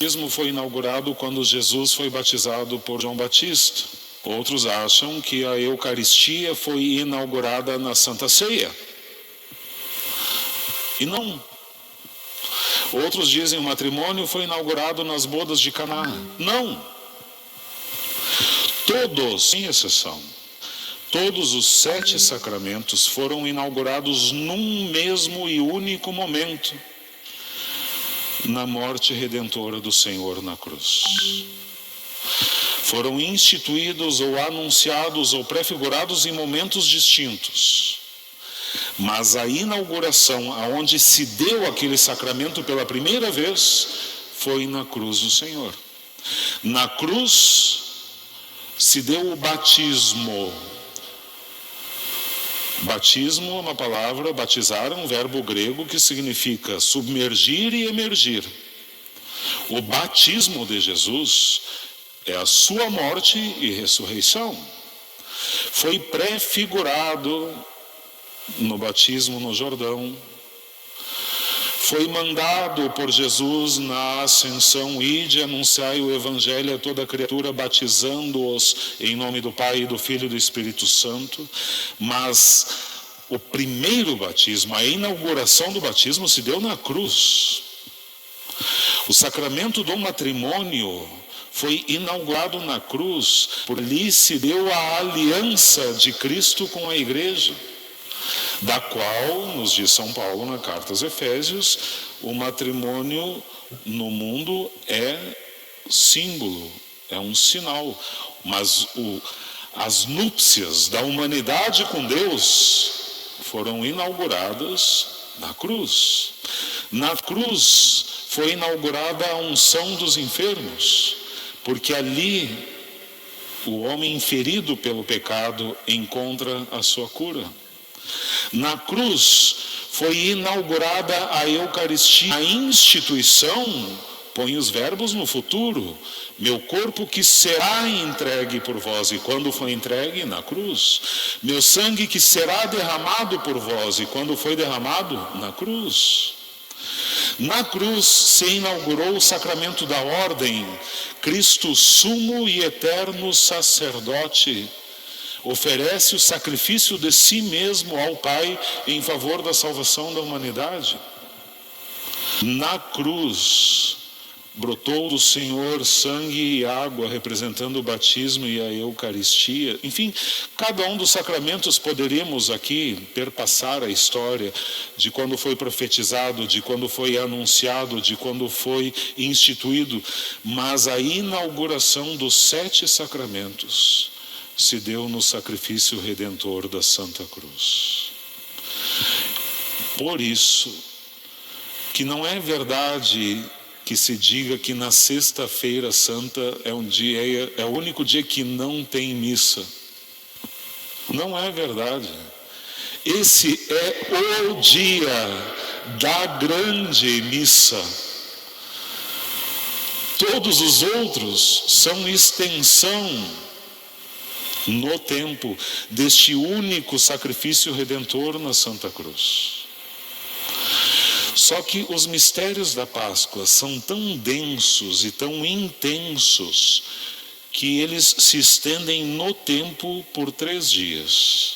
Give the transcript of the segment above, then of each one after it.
batismo foi inaugurado quando Jesus foi batizado por João Batista. Outros acham que a Eucaristia foi inaugurada na Santa Ceia. E não. Outros dizem que o matrimônio foi inaugurado nas bodas de Caná. Não. Todos, sem exceção, todos os 7 sacramentos foram inaugurados num mesmo e único momento, na morte redentora do Senhor na cruz. Foram instituídos ou anunciados ou prefigurados em momentos distintos. Mas a inauguração, aonde se deu aquele sacramento pela primeira vez, foi na cruz do Senhor. Na cruz se deu o batismo. Batismo é uma palavra, batizar é um verbo grego que significa submergir e emergir. O batismo de Jesus é a sua morte e ressurreição. Foi prefigurado no batismo no Jordão. Foi mandado por Jesus na ascensão: ide, anunciai o evangelho a toda criatura, batizando-os em nome do Pai, e do Filho e do Espírito Santo. Mas o primeiro batismo, a inauguração do batismo, se deu na cruz. O sacramento do matrimônio foi inaugurado na cruz. Por ali se deu a aliança de Cristo com a igreja, da qual, nos diz São Paulo na carta aos Efésios, o matrimônio no mundo é símbolo, é um sinal. Mas as núpcias da humanidade com Deus foram inauguradas na cruz. Na cruz foi inaugurada a unção dos enfermos, porque ali o homem ferido pelo pecado encontra a sua cura. Na cruz foi inaugurada a Eucaristia, a instituição, põe os verbos no futuro, meu corpo que será entregue por vós. E quando foi entregue? Na cruz. Meu sangue que será derramado por vós. E quando foi derramado? Na cruz. Na cruz se inaugurou o sacramento da ordem. Cristo, sumo e eterno sacerdote, oferece o sacrifício de si mesmo ao Pai em favor da salvação da humanidade. Na cruz brotou do Senhor sangue e água, representando o batismo e a Eucaristia. Enfim, cada um dos sacramentos poderíamos aqui perpassar a história de quando foi profetizado, de quando foi anunciado, de quando foi instituído. Mas a inauguração dos 7 sacramentos se deu no sacrifício redentor da Santa Cruz. Por isso que não é verdade que se diga que na Sexta-feira Santa é o único dia que não tem missa. Não é verdade. Esse é o dia da grande missa. Todos os outros são extensão no tempo deste único sacrifício redentor na Santa Cruz. Só que os mistérios da Páscoa são tão densos e tão intensos que eles se estendem no tempo por 3 dias.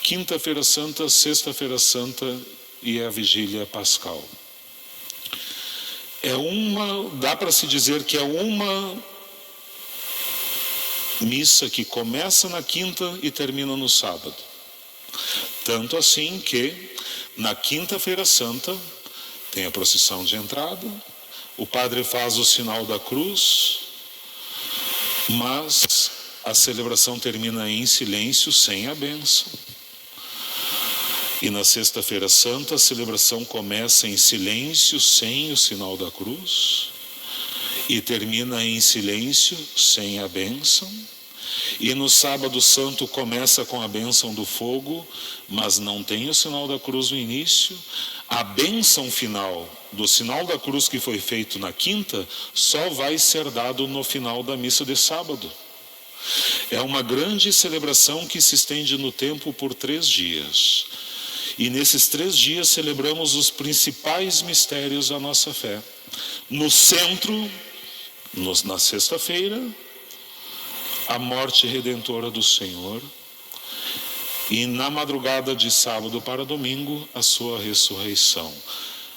Quinta-feira Santa, Sexta-feira Santa e a Vigília Pascal. Dá para se dizer que é uma missa que começa na quinta e termina no sábado. Tanto assim que na Quinta-feira Santa tem a procissão de entrada, o padre faz o sinal da cruz, mas a celebração termina em silêncio, sem a bênção. E na Sexta-feira Santa a celebração começa em silêncio, sem o sinal da cruz, e termina em silêncio, sem a bênção. E no Sábado Santo começa com a bênção do fogo, mas não tem o sinal da cruz no início. A bênção final do sinal da cruz que foi feito na quinta só vai ser dado no final da missa de sábado. É uma grande celebração que se estende no tempo por 3 dias. E nesses 3 dias celebramos os principais mistérios da nossa fé. No centro, na sexta-feira, a morte redentora do Senhor. E na madrugada de sábado para domingo, a sua ressurreição.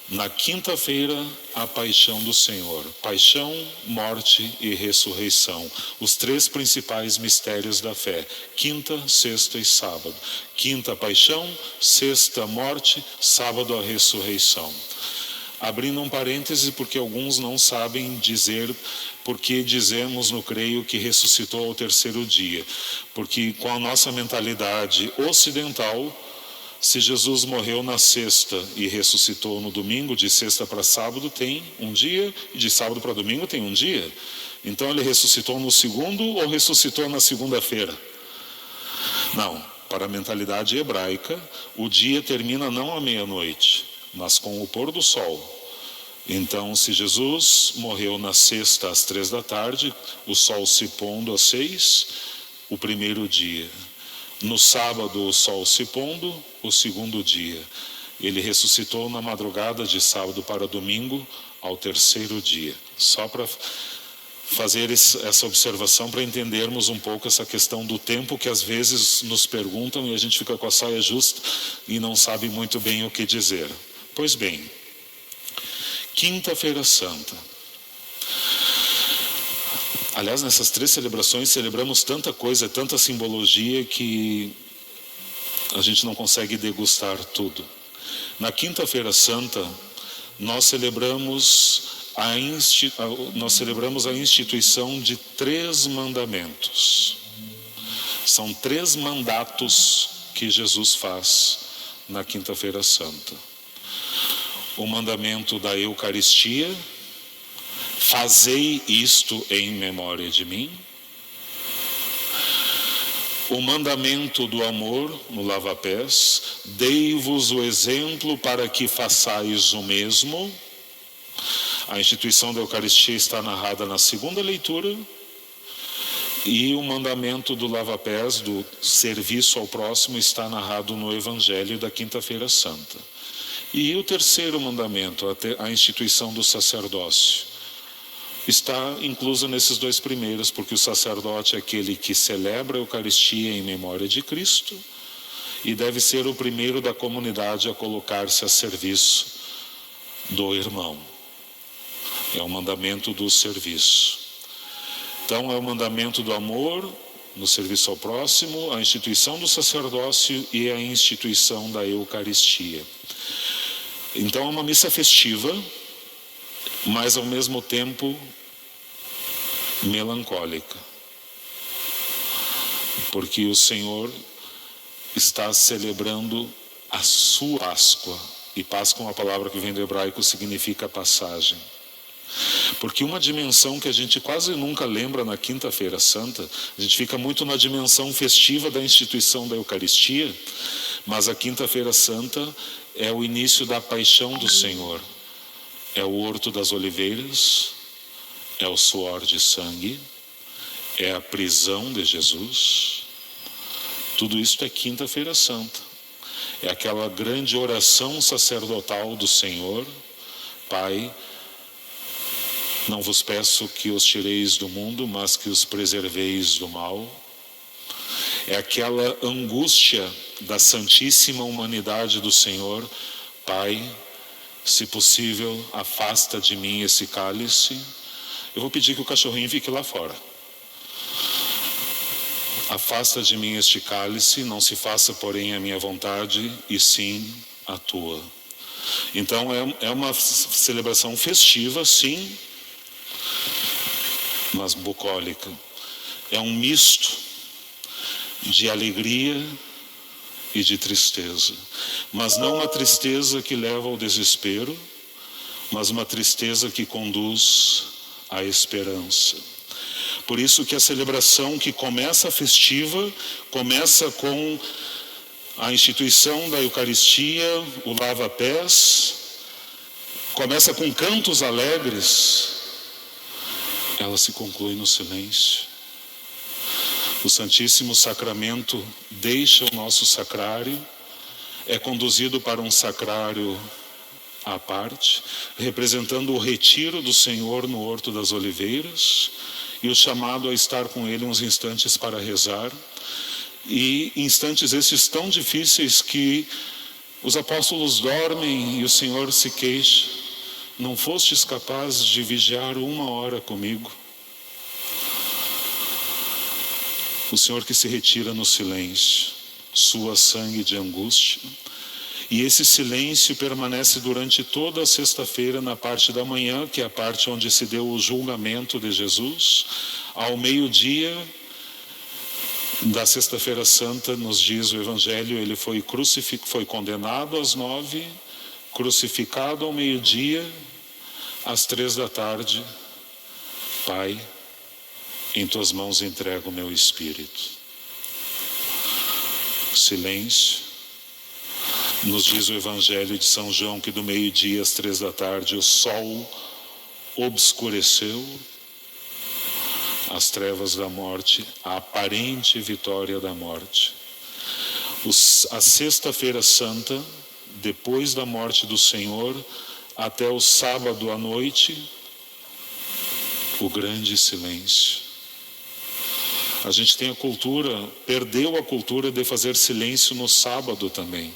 Na quinta-feira, a paixão do Senhor. Paixão, morte e ressurreição. Os três principais mistérios da fé. Quinta, sexta e sábado. Quinta, paixão. Sexta, morte. Sábado, a ressurreição. Abrindo um parêntese, porque alguns não sabem dizer porque dizemos no creio que ressuscitou ao terceiro dia. Porque com a nossa mentalidade ocidental, se Jesus morreu na sexta e ressuscitou no domingo, de sexta para sábado tem um dia, e de sábado para domingo tem um dia. Então ele ressuscitou no segundo ou ressuscitou na segunda-feira? Não, para a mentalidade hebraica, o dia termina não à meia-noite, mas com o pôr do sol. Então, se Jesus morreu na sexta às 3 da tarde, o sol se pondo às 6, o primeiro dia. No sábado, o sol se pondo, o segundo dia. Ele ressuscitou na madrugada de sábado para domingo, ao terceiro dia. Só para fazer essa observação, para entendermos um pouco essa questão do tempo, que às vezes nos perguntam e a gente fica com a saia justa e não sabe muito bem o que dizer. Pois bem, Quinta-feira Santa. Aliás, nessas três celebrações celebramos tanta coisa, tanta simbologia que a gente não consegue degustar tudo. Na Quinta-feira Santa, nós celebramos a instituição de 3 mandamentos. São 3 mandatos que Jesus faz na Quinta-feira Santa. O mandamento da Eucaristia: fazei isto em memória de mim. O mandamento do amor no lava-pés: dei-vos o exemplo para que façais o mesmo. A instituição da Eucaristia está narrada na segunda leitura. E o mandamento do lava-pés, do serviço ao próximo, está narrado no Evangelho da Quinta-feira Santa. E o terceiro mandamento, a instituição do sacerdócio, está incluso nesses 2 primeiros, porque o sacerdote é aquele que celebra a Eucaristia em memória de Cristo e deve ser o primeiro da comunidade a colocar-se a serviço do irmão. É o mandamento do serviço. Então é o mandamento do amor no serviço ao próximo, a instituição do sacerdócio e a instituição da Eucaristia. Então é uma missa festiva, mas ao mesmo tempo melancólica, porque o Senhor está celebrando a sua Páscoa, e Páscoa é uma palavra que vem do hebraico, significa passagem. Porque uma dimensão que a gente quase nunca lembra na Quinta-feira Santa, a gente fica muito na dimensão festiva da instituição da Eucaristia, mas a Quinta-feira Santa é o início da paixão do Senhor. É o horto das oliveiras, é o suor de sangue, é a prisão de Jesus. Tudo isso é Quinta-feira Santa. É aquela grande oração sacerdotal do Senhor: Pai, não vos peço que os tireis do mundo, mas que os preserveis do mal. É aquela angústia da santíssima humanidade do Senhor: Pai, se possível, afasta de mim esse cálice. Eu vou pedir que o cachorrinho fique lá fora. Afasta de mim este cálice, não se faça, porém, a minha vontade, e sim a tua. Então é uma celebração festiva, sim, mas bucólica. É um misto de alegria e de tristeza, mas não uma tristeza que leva ao desespero, mas uma tristeza que conduz à esperança. Por isso que a celebração que começa festiva, começa com a instituição da Eucaristia, o lava-pés, começa com cantos alegres, ela se conclui no silêncio. O Santíssimo Sacramento deixa o nosso sacrário, é conduzido para um sacrário à parte, representando o retiro do Senhor no Horto das Oliveiras e o chamado a estar com Ele uns instantes para rezar, e instantes esses tão difíceis que os apóstolos dormem e o Senhor se queixa: não fostes capazes de vigiar 1 hora comigo? O Senhor que se retira no silêncio, sua sangue de angústia, e esse silêncio permanece durante toda a sexta-feira na parte da manhã, que é a parte onde se deu o julgamento de Jesus. Ao meio-dia da sexta-feira santa, nos diz o Evangelho, ele foi condenado às 9, crucificado ao meio-dia, às 3 da tarde, Pai, em tuas mãos entrego o meu espírito. Silêncio. Nos diz o Evangelho de São João que do meio-dia às 3 da tarde o sol obscureceu, as trevas da morte, a aparente vitória da morte. A sexta-feira santa, depois da morte do Senhor, até o sábado à noite, o grande silêncio. A gente tem a cultura, perdeu a cultura de fazer silêncio no sábado também.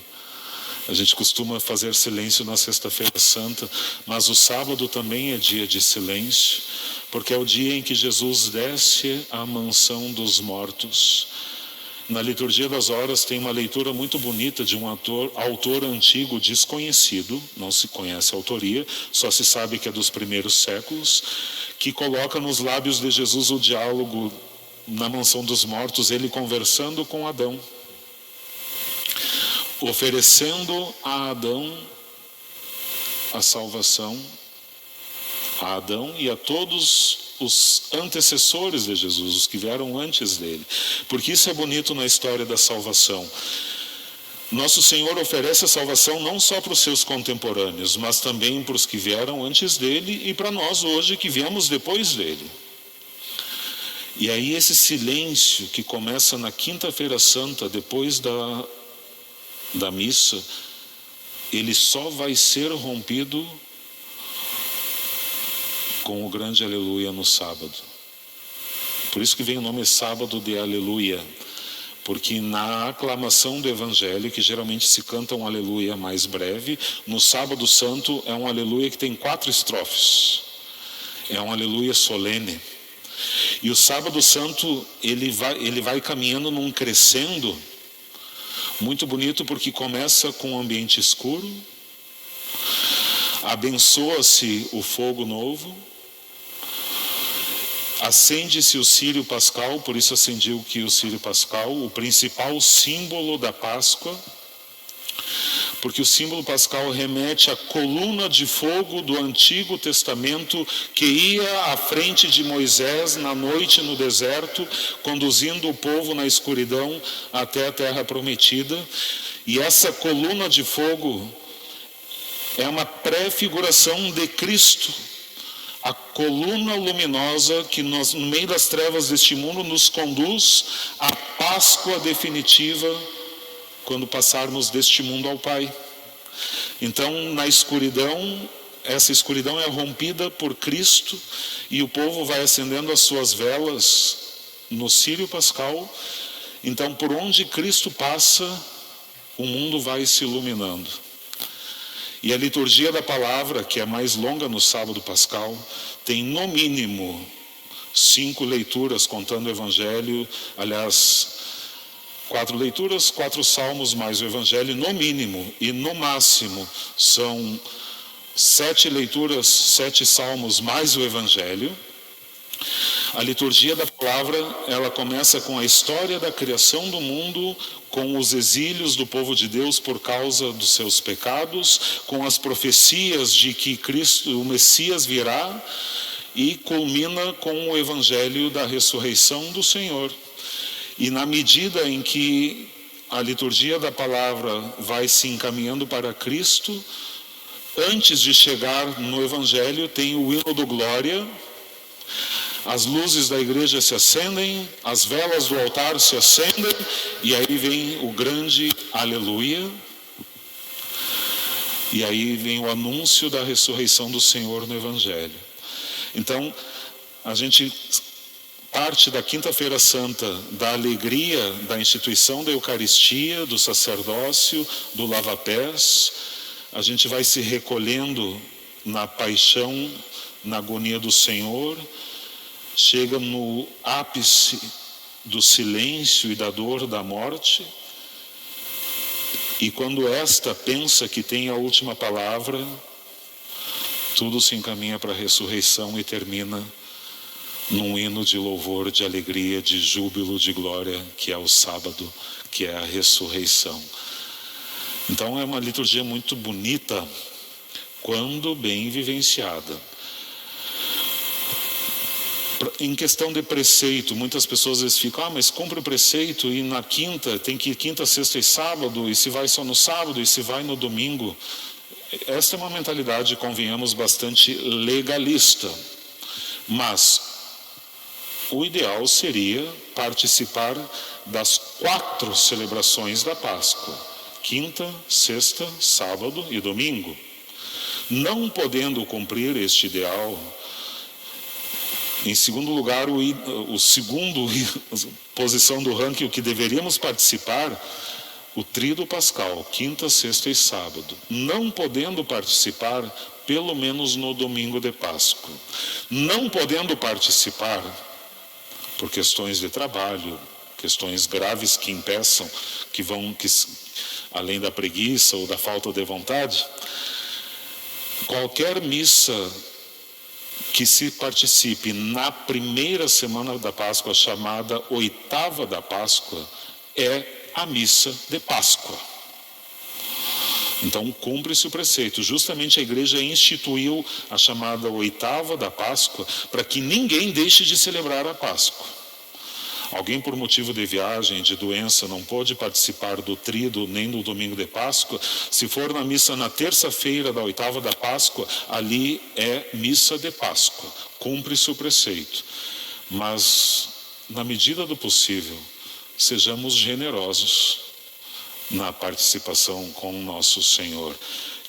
A gente costuma fazer silêncio na sexta-feira santa, mas o sábado também é dia de silêncio, porque é o dia em que Jesus desce à mansão dos mortos. Na liturgia das horas tem uma leitura muito bonita de um autor antigo desconhecido, não se conhece a autoria, só se sabe que é dos primeiros séculos, que coloca nos lábios de Jesus o diálogo na mansão dos mortos, ele conversando com Adão, oferecendo a Adão a salvação, a Adão e a todos os antecessores de Jesus, os que vieram antes dele. Porque isso é bonito na história da salvação. Nosso Senhor oferece a salvação não só para os seus contemporâneos, mas também para os que vieram antes dele e para nós hoje que viemos depois dele. E aí esse silêncio que começa na quinta-feira santa, depois da missa, ele só vai ser rompido com o grande aleluia no sábado. Por isso que vem o nome sábado de aleluia, porque na aclamação do Evangelho, que geralmente se canta um aleluia mais breve, no sábado santo é um aleluia que tem 4 estrofes, é um aleluia solene. E o sábado santo ele vai caminhando num crescendo muito bonito, porque começa com um ambiente escuro, abençoa-se o fogo novo, acende-se o círio pascal, por isso acendiu que o círio pascal, o principal símbolo da Páscoa, porque o símbolo pascal remete à coluna de fogo do Antigo Testamento que ia à frente de Moisés na noite no deserto, conduzindo o povo na escuridão até a terra prometida. E essa coluna de fogo é uma prefiguração de Cristo, a coluna luminosa que no meio das trevas deste mundo nos conduz à Páscoa definitiva, quando passarmos deste mundo ao Pai. Então, na escuridão, essa escuridão é rompida por Cristo e o povo vai acendendo as suas velas no círio pascal. Então, por onde Cristo passa, o mundo vai se iluminando. E a liturgia da palavra, que é mais longa no sábado pascal, tem no mínimo 5 leituras, contando o Evangelho, aliás, 4 leituras, 4 salmos mais o Evangelho, no mínimo, e no máximo são 7 leituras, 7 salmos mais o Evangelho. A liturgia da palavra, ela começa com a história da criação do mundo, com os exílios do povo de Deus por causa dos seus pecados, com as profecias de que Cristo, o Messias, virá, e culmina com o Evangelho da ressurreição do Senhor. E na medida em que a liturgia da palavra vai se encaminhando para Cristo, antes de chegar no Evangelho tem o hino do Glória, as luzes da igreja se acendem, as velas do altar se acendem, e aí vem o grande aleluia. E aí vem o anúncio da ressurreição do Senhor no Evangelho. Então, a gente parte da Quinta-feira Santa da alegria da instituição da Eucaristia, do sacerdócio, do lava-pés. A gente vai se recolhendo na paixão, na agonia do Senhor, chega no ápice do silêncio e da dor da morte, e quando esta pensa que tem a última palavra, tudo se encaminha para a ressurreição e termina num hino de louvor, de alegria, de júbilo, de glória, que é o sábado, que é a ressurreição. Então é uma liturgia muito bonita, quando bem vivenciada. Em questão de preceito, muitas pessoas às vezes ficam, mas cumpre o preceito e na quinta, tem que ir quinta, sexta e sábado, e se vai só no sábado, e se vai no domingo. Esta é uma mentalidade, convenhamos, bastante legalista. Mas o ideal seria participar das 4 celebrações da Páscoa: quinta, sexta, sábado e domingo. Não podendo cumprir este ideal, em segundo lugar, o segundo posição do ranking, o que deveríamos participar, o tríduo pascal, quinta, sexta e sábado. Não podendo participar, pelo menos no domingo de Páscoa. Não podendo participar, por questões de trabalho, questões graves que impeçam, que além da preguiça ou da falta de vontade, qualquer missa que se participe na primeira semana da Páscoa, chamada oitava da Páscoa, é a missa de Páscoa. Então cumpre-se o preceito. Justamente a igreja instituiu a chamada oitava da Páscoa para que ninguém deixe de celebrar a Páscoa. Alguém por motivo de viagem, de doença, não pôde participar do tríduo nem do domingo de Páscoa. Se for na missa na terça-feira da oitava da Páscoa, ali é missa de Páscoa. Cumpre-se o preceito. Mas, na medida do possível, sejamos generosos na participação com o nosso Senhor,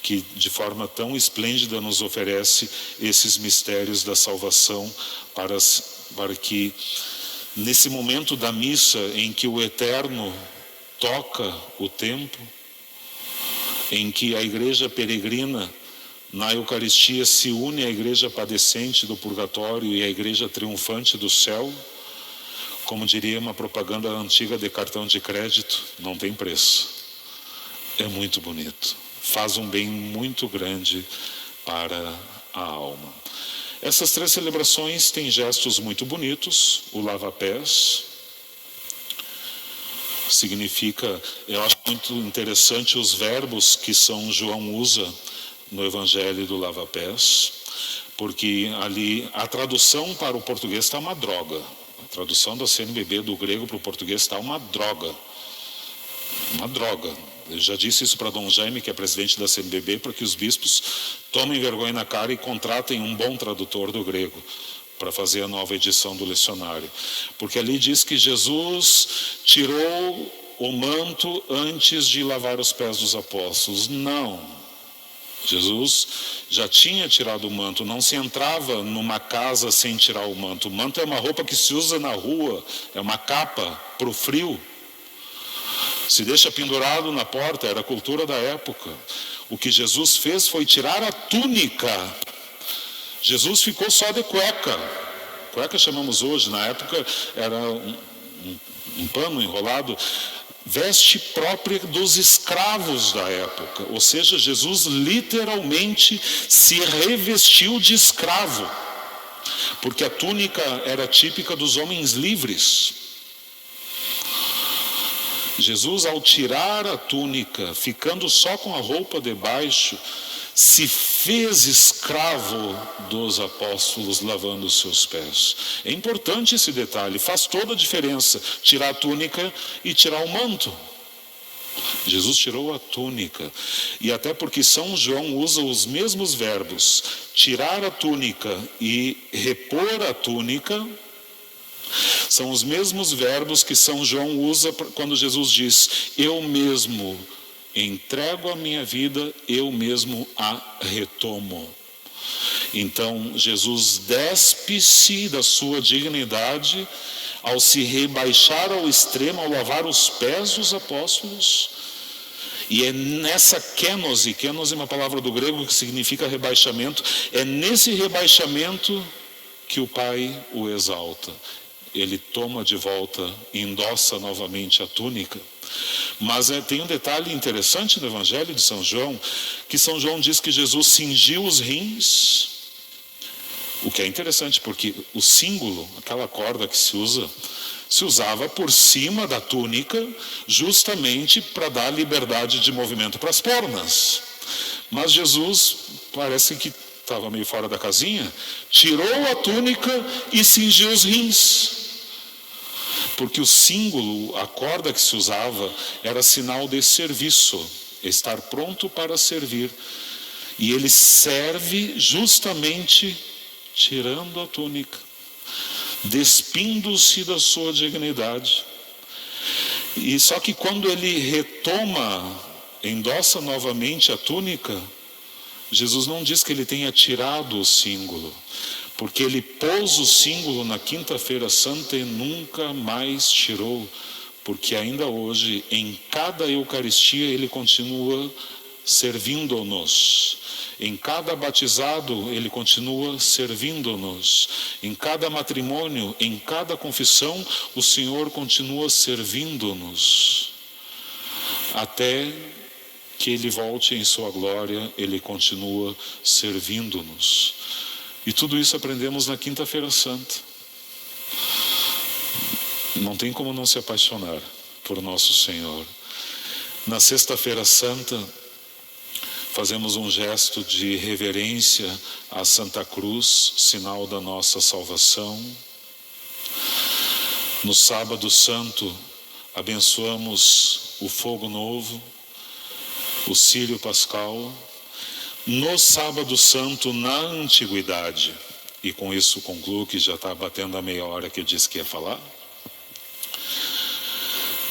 que de forma tão esplêndida nos oferece esses mistérios da salvação para que nesse momento da missa em que o Eterno toca o tempo, em que a igreja peregrina na Eucaristia se une à igreja padecente do purgatório e à igreja triunfante do céu, como diria uma propaganda antiga de cartão de crédito, não tem preço. É muito bonito. Faz um bem muito grande para a alma. Essas 3 celebrações têm gestos muito bonitos. O lava-pés significa, eu acho muito interessante os verbos que São João usa no Evangelho do lava-pés, porque ali a tradução para o português está uma droga. A tradução da CNBB do grego para o português está uma droga. Uma droga. Eu já disse isso para Dom Jaime, que é presidente da CNBB, para que os bispos tomem vergonha na cara e contratem um bom tradutor do grego para fazer a nova edição do lecionário. Porque ali diz que Jesus tirou o manto antes de lavar os pés dos apóstolos. Não. Jesus já tinha tirado o manto, não se entrava numa casa sem tirar o manto. O manto é uma roupa que se usa na rua, é uma capa para o frio. Se deixa pendurado na porta, era a cultura da época. O que Jesus fez foi tirar a túnica. Jesus ficou só de cueca. Cueca chamamos hoje, na época era um pano enrolado. Veste própria dos escravos da época. Ou seja, Jesus literalmente se revestiu de escravo. Porque a túnica era típica dos homens livres. Jesus, ao tirar a túnica, ficando só com a roupa de baixo, se fez escravo dos apóstolos, lavando os seus pés. É importante esse detalhe, faz toda a diferença, tirar a túnica e tirar o manto. Jesus tirou a túnica, e até porque São João usa os mesmos verbos, tirar a túnica e repor a túnica, são os mesmos verbos que São João usa quando Jesus diz: eu mesmo entrego a minha vida, eu mesmo a retomo. Então Jesus despe-se da sua dignidade ao se rebaixar ao extremo, ao lavar os pés dos apóstolos. E é nessa kenosi é uma palavra do grego que significa rebaixamento, é nesse rebaixamento que o Pai o exalta. Ele toma de volta, endossa novamente a túnica. Mas tem um detalhe interessante no Evangelho de São João, que São João diz que Jesus cingiu os rins, o que é interessante, porque o símbolo, aquela corda que se usava por cima da túnica, justamente para dar liberdade de movimento para as pernas. Mas Jesus, parece que estava meio fora da casinha, tirou a túnica e cingiu os rins. Porque o símbolo, a corda que se usava, era sinal de serviço, estar pronto para servir. E ele serve justamente tirando a túnica, despindo-se da sua dignidade. E só que quando ele retoma, endossa novamente a túnica, Jesus não diz que ele tenha tirado o símbolo, porque ele pôs o símbolo na quinta-feira santa e nunca mais tirou, porque ainda hoje, em cada Eucaristia, ele continua servindo-nos. Em cada batizado, ele continua servindo-nos. Em cada matrimônio, em cada confissão, o Senhor continua servindo-nos. Até que ele volte em sua glória, ele continua servindo-nos. E tudo isso aprendemos na Quinta-feira Santa. Não tem como não se apaixonar por nosso Senhor. Na Sexta-feira Santa, fazemos um gesto de reverência à Santa Cruz, sinal da nossa salvação. No Sábado Santo, abençoamos o fogo novo, o círio pascal. No Sábado Santo, na Antiguidade, e com isso concluo que já está batendo a meia hora que eu disse que ia falar.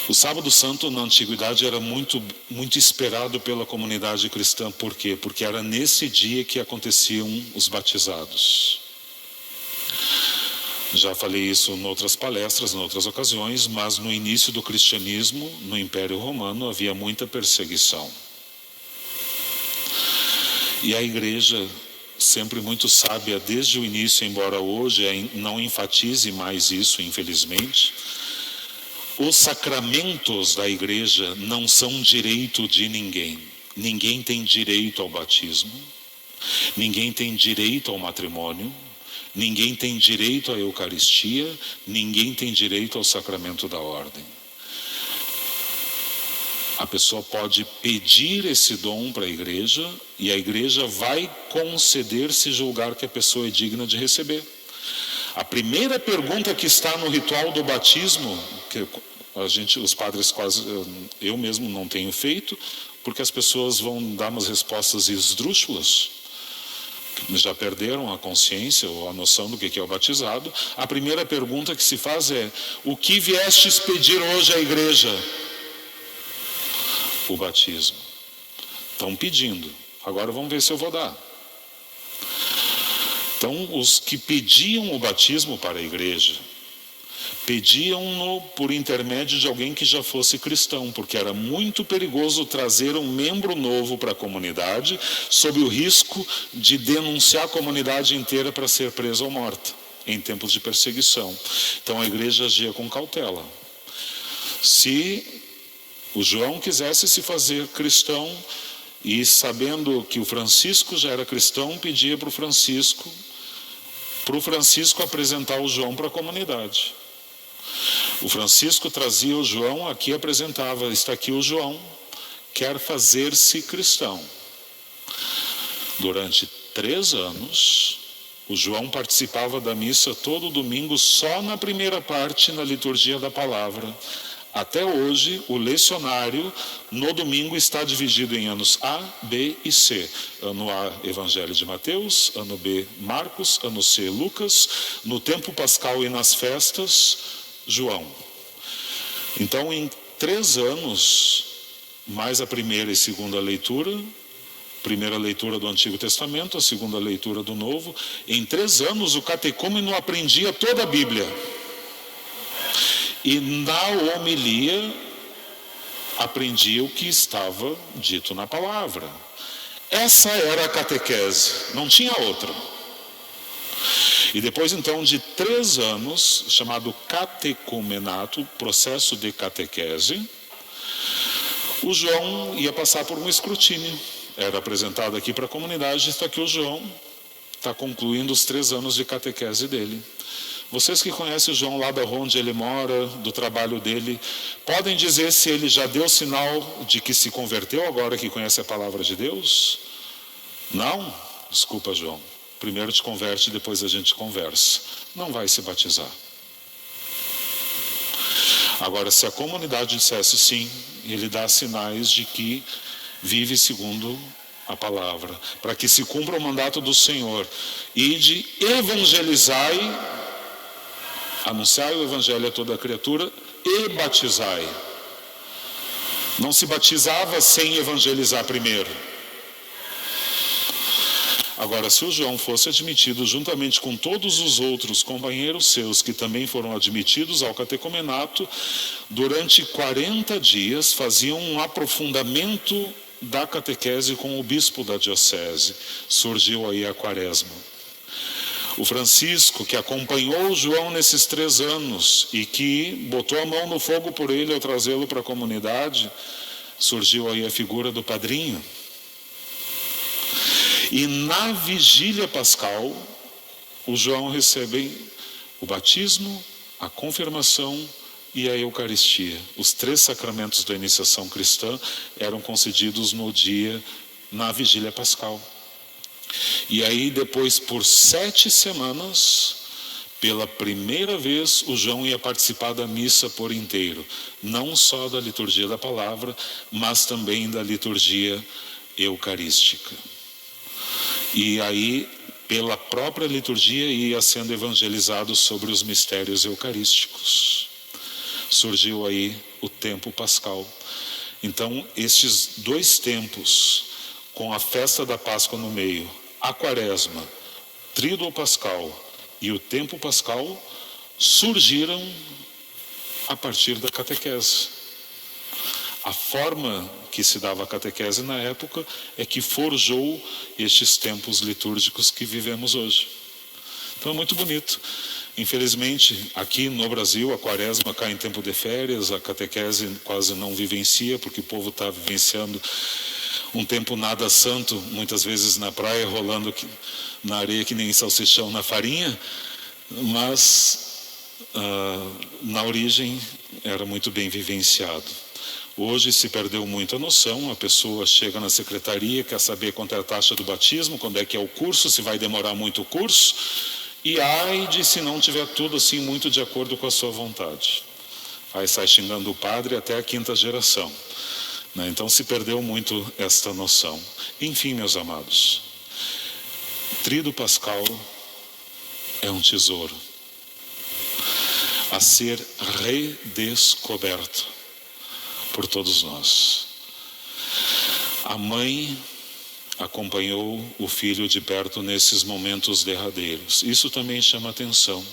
O Sábado Santo na Antiguidade era muito esperado pela comunidade cristã. Por quê? Porque era nesse dia que aconteciam os batizados. Já falei isso em outras palestras, em outras ocasiões, mas no início do cristianismo, no Império Romano, havia muita perseguição. E a igreja, sempre muito sábia desde o início, embora hoje não enfatize mais isso, infelizmente, os sacramentos da igreja não são direito de ninguém. Ninguém tem direito ao batismo, ninguém tem direito ao matrimônio, ninguém tem direito à Eucaristia, ninguém tem direito ao sacramento da ordem. A pessoa pode pedir esse dom para a igreja e a igreja vai conceder se julgar que a pessoa é digna de receber. A primeira pergunta que está no ritual do batismo, que os padres quase, eu mesmo não tenho feito, porque as pessoas vão dar umas respostas esdrúxulas, já perderam a consciência ou a noção do que é o batizado. A primeira pergunta que se faz é: o que viestes pedir hoje à igreja? O batismo. Estão pedindo, agora vamos ver se eu vou dar. Então, os que pediam o batismo para a igreja, pediam-no por intermédio de alguém que já fosse cristão, porque era muito perigoso trazer um membro novo para a comunidade, sob o risco de denunciar a comunidade inteira para ser presa ou morta, em tempos de perseguição. Então a igreja agia com cautela. Se o João quisesse se fazer cristão, e sabendo que o Francisco já era cristão, pedia para o Francisco apresentar o João para a comunidade. O Francisco trazia o João aqui e apresentava: está aqui o João, quer fazer-se cristão. Durante 3 anos, o João participava da missa todo domingo, só na primeira parte, na liturgia da palavra. Até hoje, o lecionário no domingo está dividido em anos A, B e C. Ano A, Evangelho de Mateus; ano B, Marcos; ano C, Lucas; no tempo pascal e nas festas, João. Então, em 3 anos, mais a primeira e segunda leitura, primeira leitura do Antigo Testamento, a segunda leitura do Novo. Em 3 anos o catecúmeno aprendia toda a Bíblia. E na homilia aprendia o que estava dito na palavra. Essa era a catequese, não tinha outra. E depois então de 3 anos, chamado catecumenato, processo de catequese, o João ia passar por um escrutínio. Era apresentado aqui para a comunidade, está aqui o João, está concluindo os 3 anos de catequese dele. Vocês que conhecem o João lá da rua onde ele mora, do trabalho dele, podem dizer se ele já deu sinal de que se converteu agora que conhece a palavra de Deus? Não? Desculpa, João. Primeiro te converte, depois a gente conversa. Não vai se batizar. Agora, se a comunidade dissesse sim, ele dá sinais de que vive segundo a palavra, para que se cumpra o mandato do Senhor. Ide, evangelizai, anunciai o evangelho a toda criatura e batizai. Não se batizava sem evangelizar primeiro. Agora, se o João fosse admitido juntamente com todos os outros companheiros seus que também foram admitidos ao catecumenato, durante 40 dias faziam um aprofundamento da catequese com o bispo da diocese. Surgiu aí a quaresma. O Francisco, que acompanhou o João nesses 3 anos e que botou a mão no fogo por ele ao trazê-lo para a comunidade, surgiu aí a figura do padrinho. E na vigília pascal, o João recebe o batismo, a confirmação e a Eucaristia. Os 3 sacramentos da iniciação cristã eram concedidos no dia, na vigília pascal. E aí depois, por 7 semanas, pela primeira vez, o João ia participar da missa por inteiro. Não só da liturgia da palavra, mas também da liturgia eucarística. E aí, pela própria liturgia, ia sendo evangelizado sobre os mistérios eucarísticos. Surgiu aí o tempo pascal. Então, estes 2 tempos, com a festa da Páscoa no meio, a quaresma, tríduo pascal e o tempo pascal, surgiram a partir da catequese. A forma que se dava a catequese na época é que forjou estes tempos litúrgicos que vivemos hoje. Então é muito bonito. Infelizmente, aqui no Brasil, a quaresma cai em tempo de férias, a catequese quase não vivencia, porque o povo está vivenciando um tempo nada santo, muitas vezes na praia, rolando na areia que nem salsichão na farinha, mas na origem era muito bem vivenciado. Hoje se perdeu muito a noção, a pessoa chega na secretaria, quer saber quanto é a taxa do batismo, quando é que é o curso, se vai demorar muito o curso, e ai de se não tiver tudo assim muito de acordo com a sua vontade. Aí sai xingando o padre até a 5ª geração. Então se perdeu muito esta noção. Enfim, meus amados, tríduo pascal é um tesouro a ser redescoberto por todos nós. A mãe acompanhou o filho de perto nesses momentos derradeiros. Isso também chama atenção.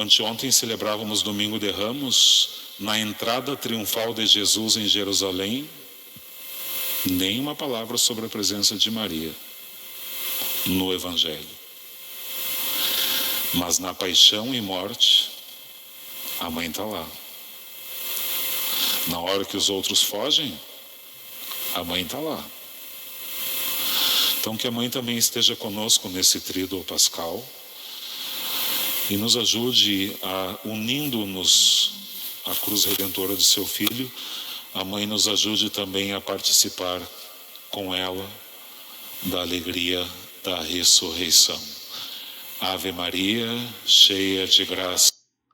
Anteontem celebrávamos Domingo de Ramos, na entrada triunfal de Jesus em Jerusalém, nenhuma palavra sobre a presença de Maria no Evangelho. Mas na paixão e morte, a mãe está lá. Na hora que os outros fogem, a mãe está lá. Então que a mãe também esteja conosco nesse tríduo pascal e nos ajude unindo-nos à cruz redentora de seu filho, a mãe nos ajude também a participar com ela da alegria da ressurreição. Ave Maria, cheia de graça.